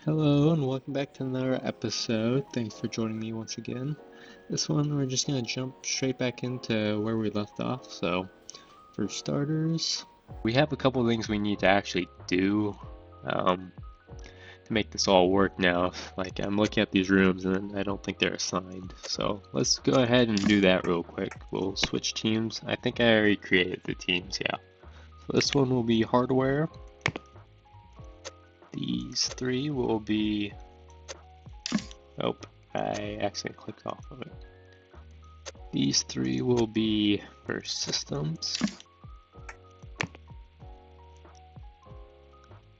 Hello and welcome back to another episode. Thanks for joining me once again. This one we're just gonna jump straight back into where we left off. So, for starters, we have a couple of things we need to actually do to make this all work now. Like I'm looking at these rooms and I don't think they're assigned. So let's go ahead and do that real quick. We'll switch teams. I think I already created the teams, yeah. So this one will be hardware. These three will be... Oh, I accidentally clicked off of it. These three will be for systems.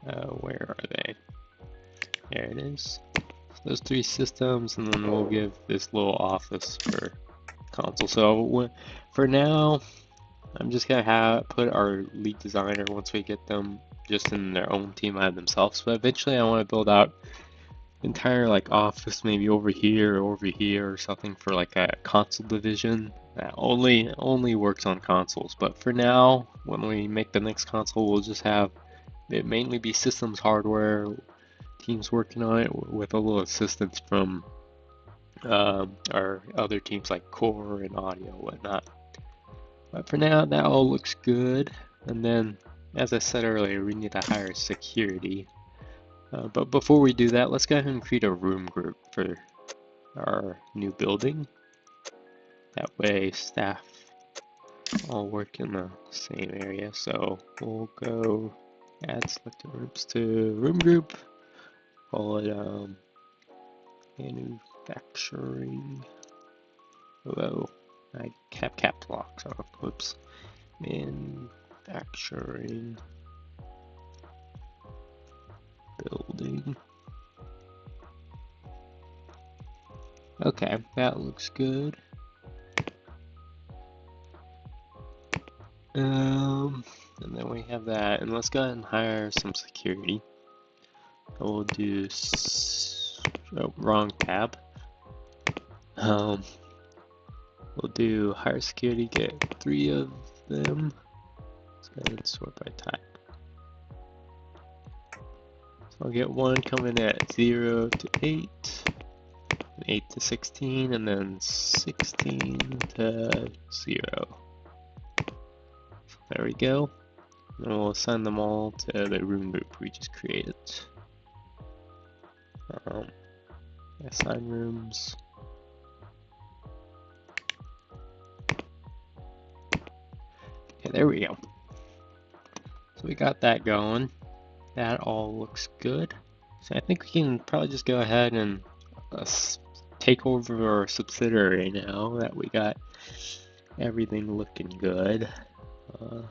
Where are they? There it is. So those three systems, and then we'll give this little office for console. So for now, I'm just gonna put our lead designer once we get them just in their own team by themselves. But eventually, I want to build out entire like office maybe over here or something for like a console division that only works on consoles. But for now, when we make the next console, we'll just have it mainly be systems hardware teams working on it with a little assistance from our other teams like core and audio and whatnot. But for now, that all looks good. And then, as I said earlier, we need to hire security. But before we do that, let's go ahead and create a room group for our new building. That way staff all work in the same area. So we'll go add selected rooms to room group. Call it manufacturing. Whoa, I have caps lock, so whoops. Manufacturing building. Okay, that looks good. And then we have that, and let's go ahead and hire some security. We'll do wrong tab. We'll do hire security, get 3 of them. Let's go ahead and sort by type. So I'll get 1 coming at 0 to 8. 8 to 16, and then 16 to 0. There we go. And we'll assign them all to the room group we just created. Assign rooms. Okay, there we go. So we got that going. That all looks good. So I think we can probably just go ahead and take over our subsidiary now that we got everything looking good.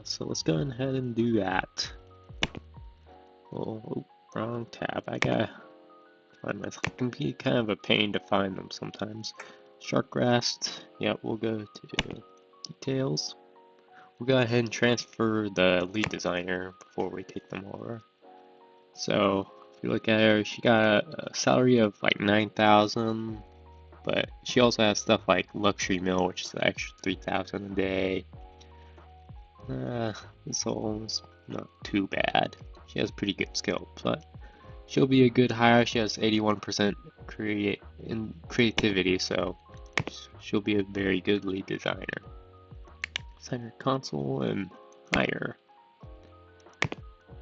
So let's go ahead and do that. Oh, wrong tab. I gotta find myself. It can be kind of a pain to find them sometimes. Sharkrest. Yep, we'll go to details. We'll go ahead and transfer the lead designer before we take them over. So if you look at her, she got a salary of like 9,000, but she also has stuff like luxury meal, which is an extra 3,000 a day. This all is not too bad. She has pretty good skills, but she'll be a good hire. She has 81% creativity, so she'll be a very good lead designer. Assign her console and hire.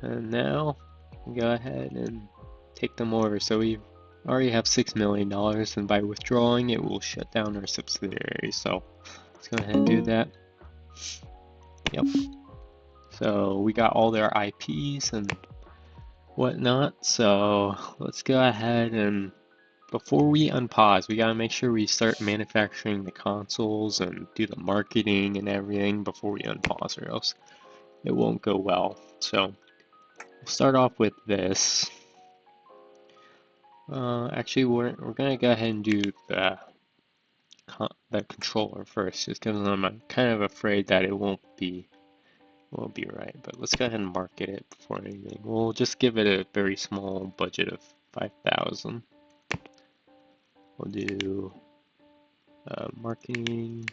And now go ahead and take them over. So we already have $6 million, and by withdrawing it will shut down our subsidiary. So let's go ahead and do that. Yep. So we got all their IPs and whatnot. So let's go ahead and before we unpause, we gotta make sure we start manufacturing the consoles and do the marketing and everything before we unpause, or else it won't go well. So we'll start off with this. Actually, we're gonna go ahead and do the controller first, just because I'm kind of afraid that it won't be right. But let's go ahead and market it before anything. We'll just give it a very small budget of 5,000. We'll do marketing.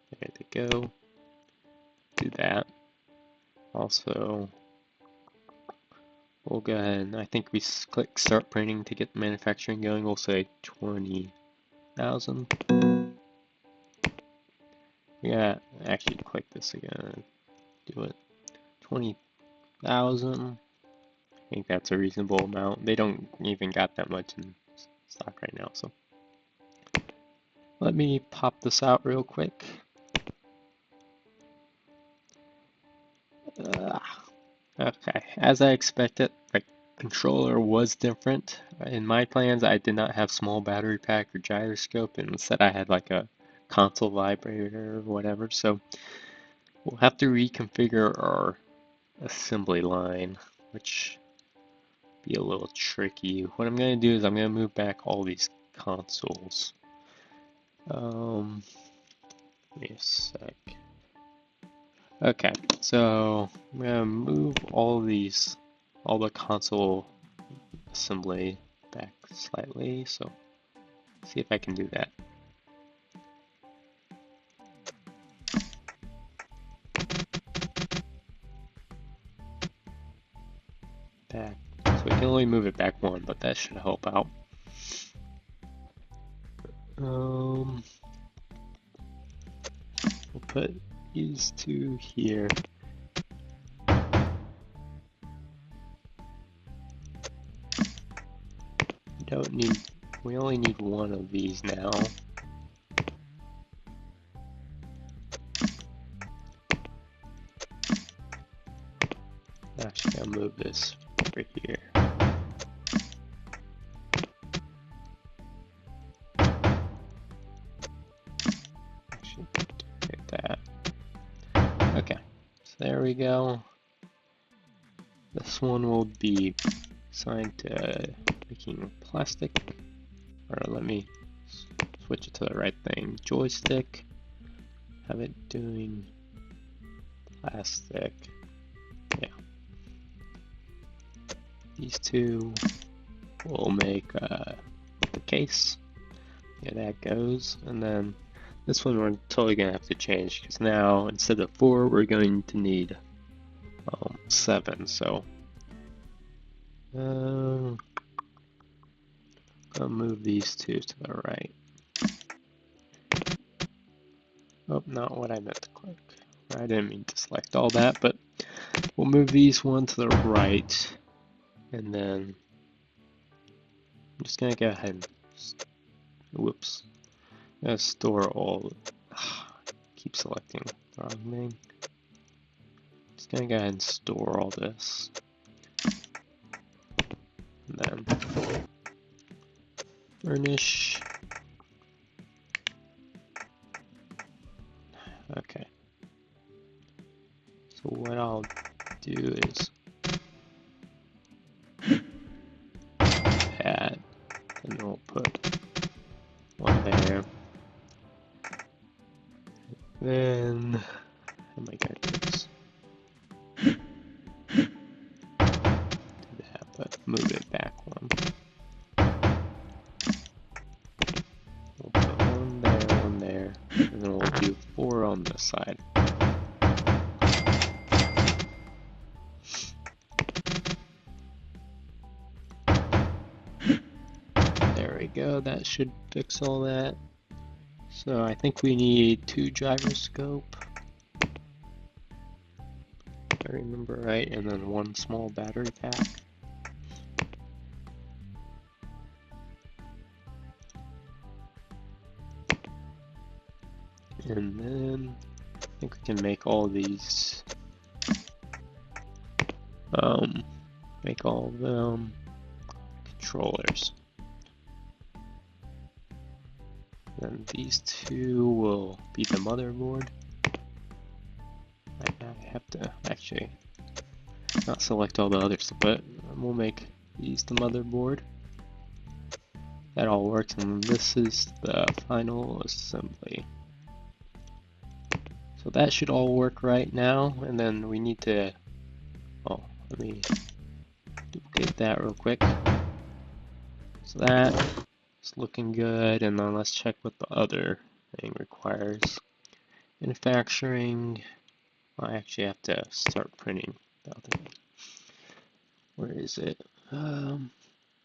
There they go. Do that. Also, we'll go ahead and I think we click start printing to get the manufacturing going. We'll say 20,000. Yeah, actually click this again. Do it. 20,000. I think that's a reasonable amount. They don't even got that much in stock right now, so let me pop this out real quick. Okay, as I expected, the controller was different. In my plans, I did not have small battery pack or gyroscope, and instead I had like a console vibrator or whatever. So we'll have to reconfigure our assembly line, which be a little tricky. What I'm going to do is I'm going to move back all these consoles. Give me a sec. Okay, so I'm going to move all the console assembly back slightly, so see if I can do that. Back. So we can only move it back one, but that should help out. We'll put these two here. We only need one of these now. Actually, I'll move this over here. Actually, get that. Okay, so there we go. This one will be assigned to making plastic. Or let me switch it to the right thing. Joystick. Have it doing plastic. Yeah. These two will make the case. Yeah, that goes. And then this one we're totally going to have to change because now instead of 4, we're going to need 7. So I'll move these two to the right. Oh, not what I meant to click. I didn't mean to select all that, but we'll move these one to the right. And then I'm just going to go ahead and, whoops, I'm going to store all, keep selecting the wrong thing. Just going to go ahead and store all this. And then furnish. Okay. So what I'll do is add, and we'll put one there. Then, how am I going to do this? Do that, but move it back one. We'll put one there, and then we'll do 4 on this side. There we go, that should fix all that. So I think we need 2 gyroscope, if I remember right, and then 1 small battery pack. And then I think we can make all these, make all of them controllers. Then these 2 will be the motherboard. I have to actually not select all the others, but we'll make these the motherboard. That all works, and this is the final assembly. So that should all work right now, and then we need to, oh, let me duplicate that real quick. So that's looking good, and then let's check what the other thing requires. Manufacturing, I actually have to start printing the other thing. Where is it?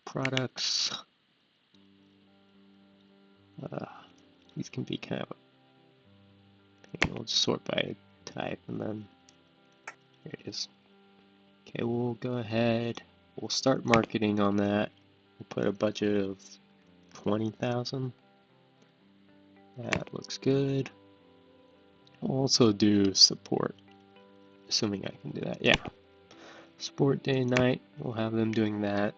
Products. These can be kind of we'll just sort by type and then here it is. Okay, we'll go ahead. We'll start marketing on that. We'll put a budget of 20,000. That looks good. We'll also do support, assuming I can do that. Yeah. Support day and night. We'll have them doing that.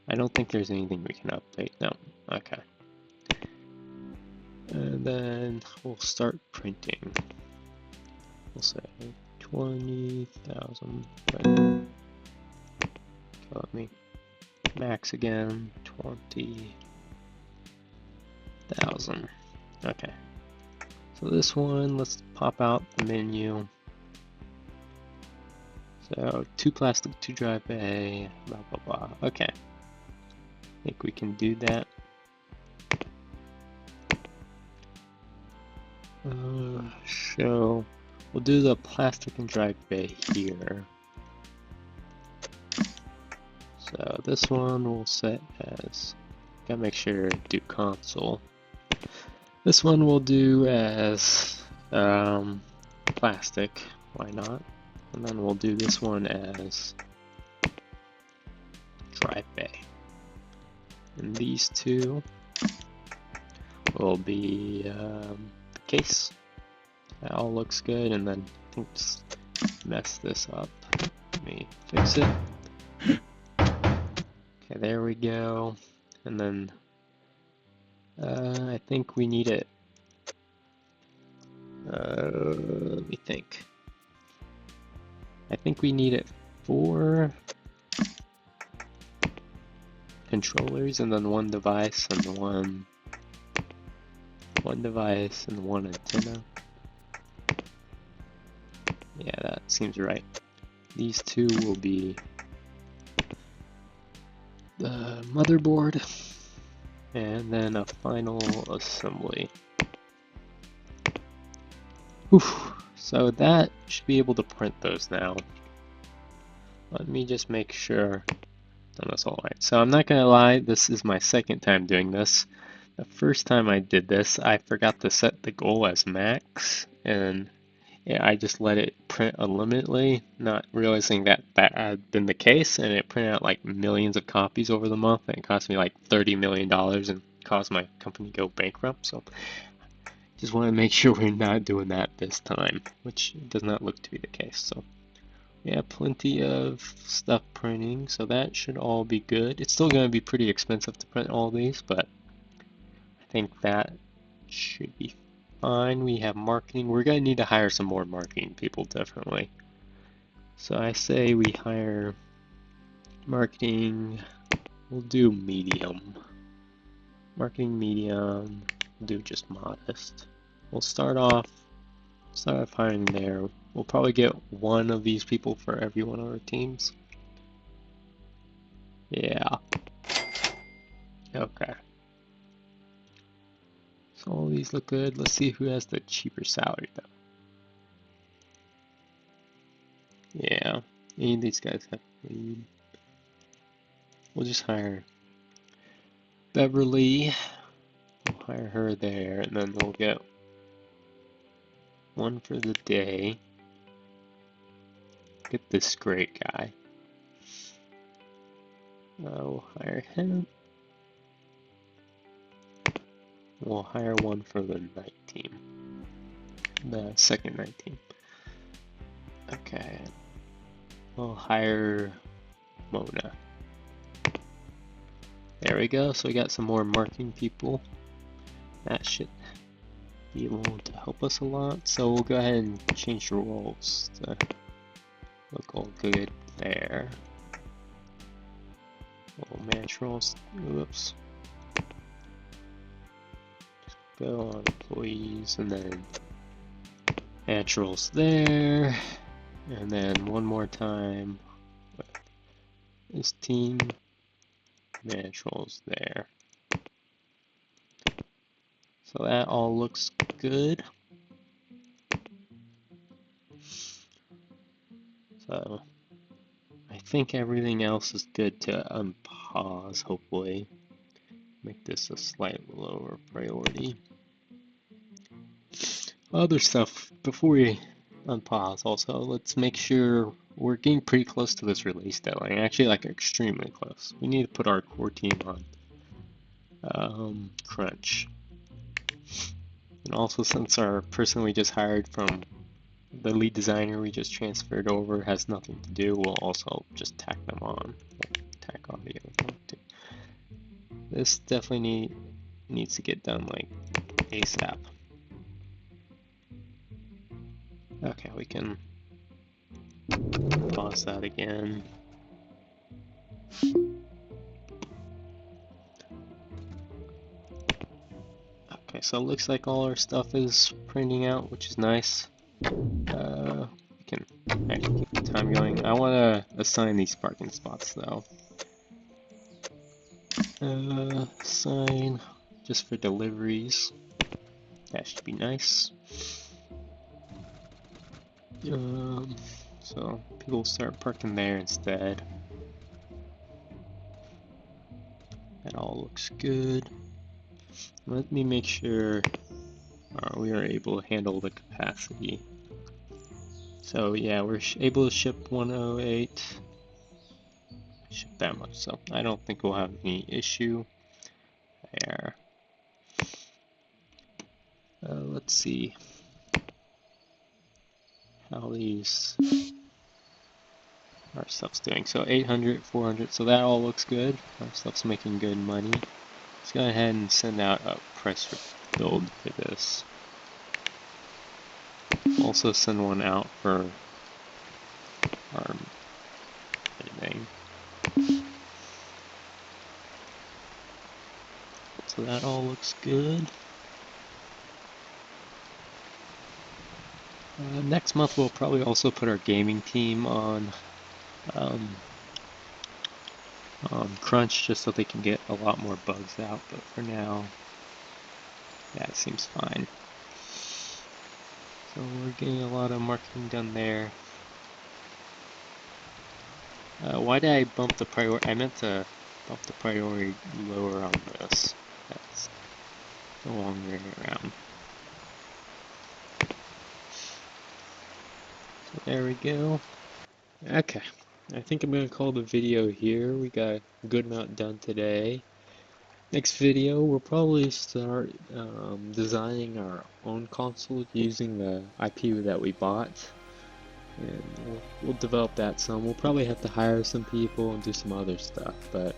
I don't think there's anything we can update. No. Okay. And then we'll start printing. We'll say 20,000. Let me max again. 20,000. Okay. So this one, let's pop out the menu. So 2 plastic, 2 dry bay, blah blah blah. Okay. I think we can do that. So we'll do the plastic and dry bay here. So this one we'll set as, gotta make sure to do console. This one we'll do as plastic, why not? And then we'll do this one as dry bay. And these two will be the case. That all looks good, and then I think just mess this up. Let me fix it. Okay, there we go. And then I think we need it. Let me think. I think we need it 4 controllers and then 1 device and one device and 1 antenna. Yeah, that seems right. These 2 will be the motherboard and then a final assembly. Whew. So that should be able to print those now. Let me just make sure that's all right. So I'm not gonna lie, this is my second time doing this. The first time I did this, I forgot to set the goal as max, and yeah, I just let it print unlimitedly, not realizing that had been the case, and it printed out like millions of copies over the month, and it cost me like $30 million and caused my company to go bankrupt. So just want to make sure we're not doing that this time, which does not look to be the case. So yeah, plenty of stuff printing, so that should all be good. It's still going to be pretty expensive to print all these, but I think that should be fine. We have marketing. We're going to need to hire some more marketing people, definitely. So I say we hire marketing. We'll do medium. Marketing medium. We'll do just modest. We'll start off hiring there. We'll probably get 1 of these people for every one of our teams. Yeah. Okay. So all these look good. Let's see who has the cheaper salary though. Yeah. Any of these guys have lead. We'll just hire Beverly. We'll hire her there, and then we'll get 1 for the day. Get this great guy. We'll hire him. We'll hire 1 for the night team. The second night team. Okay. We'll hire Mona. There we go. So we got some more marketing people. That should be able to help us a lot. So we'll go ahead and change the roles to look all good there. We'll match roles. Oops. Just go on employees and then match roles there. And then one more time with this team. Match roles there. So that all looks good. So I think everything else is good to unpause, hopefully. Make this a slightly lower priority. Other stuff, before we unpause also, let's make sure we're getting pretty close to this release deadline. Actually, like extremely close. We need to put our core team on crunch. And also, since our person we just hired from the lead designer we just transferred over has nothing to do, we'll also just tack them on. Tack on the other too. This definitely needs to get done like ASAP. Okay, we can pause that again. Okay, so it looks like all our stuff is printing out, which is nice. We can actually keep the time going. I want to assign these parking spots though. Assign just for deliveries. That should be nice. So people start parking there instead. That all looks good. Let me make sure we are able to handle the capacity. So yeah, we're able to ship 108. Ship that much, so I don't think we'll have any issue there. Let's see how these our stuff's doing. So 800, 400, so that all looks good. Our stuff's making good money. Let's go ahead and send out a press build for this. Also send one out for our editing. So that all looks good. Next month we'll probably also put our gaming team on crunch just so they can get a lot more bugs out, but for now, yeah, it seems fine. So we're getting a lot of marketing done there. Why did I bump the priority? I meant to bump the priority lower on this. That's the wrong way around. So there we go. Okay, I think I'm going to call the video here. We got a good amount done today. Next video, we'll probably start designing our own console using the IP that we bought. And we'll develop that some. We'll probably have to hire some people and do some other stuff. But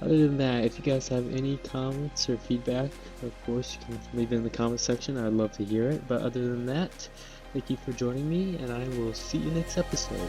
other than that, if you guys have any comments or feedback, of course, you can leave it in the comment section. I'd love to hear it. But other than that, thank you for joining me, and I will see you next episode.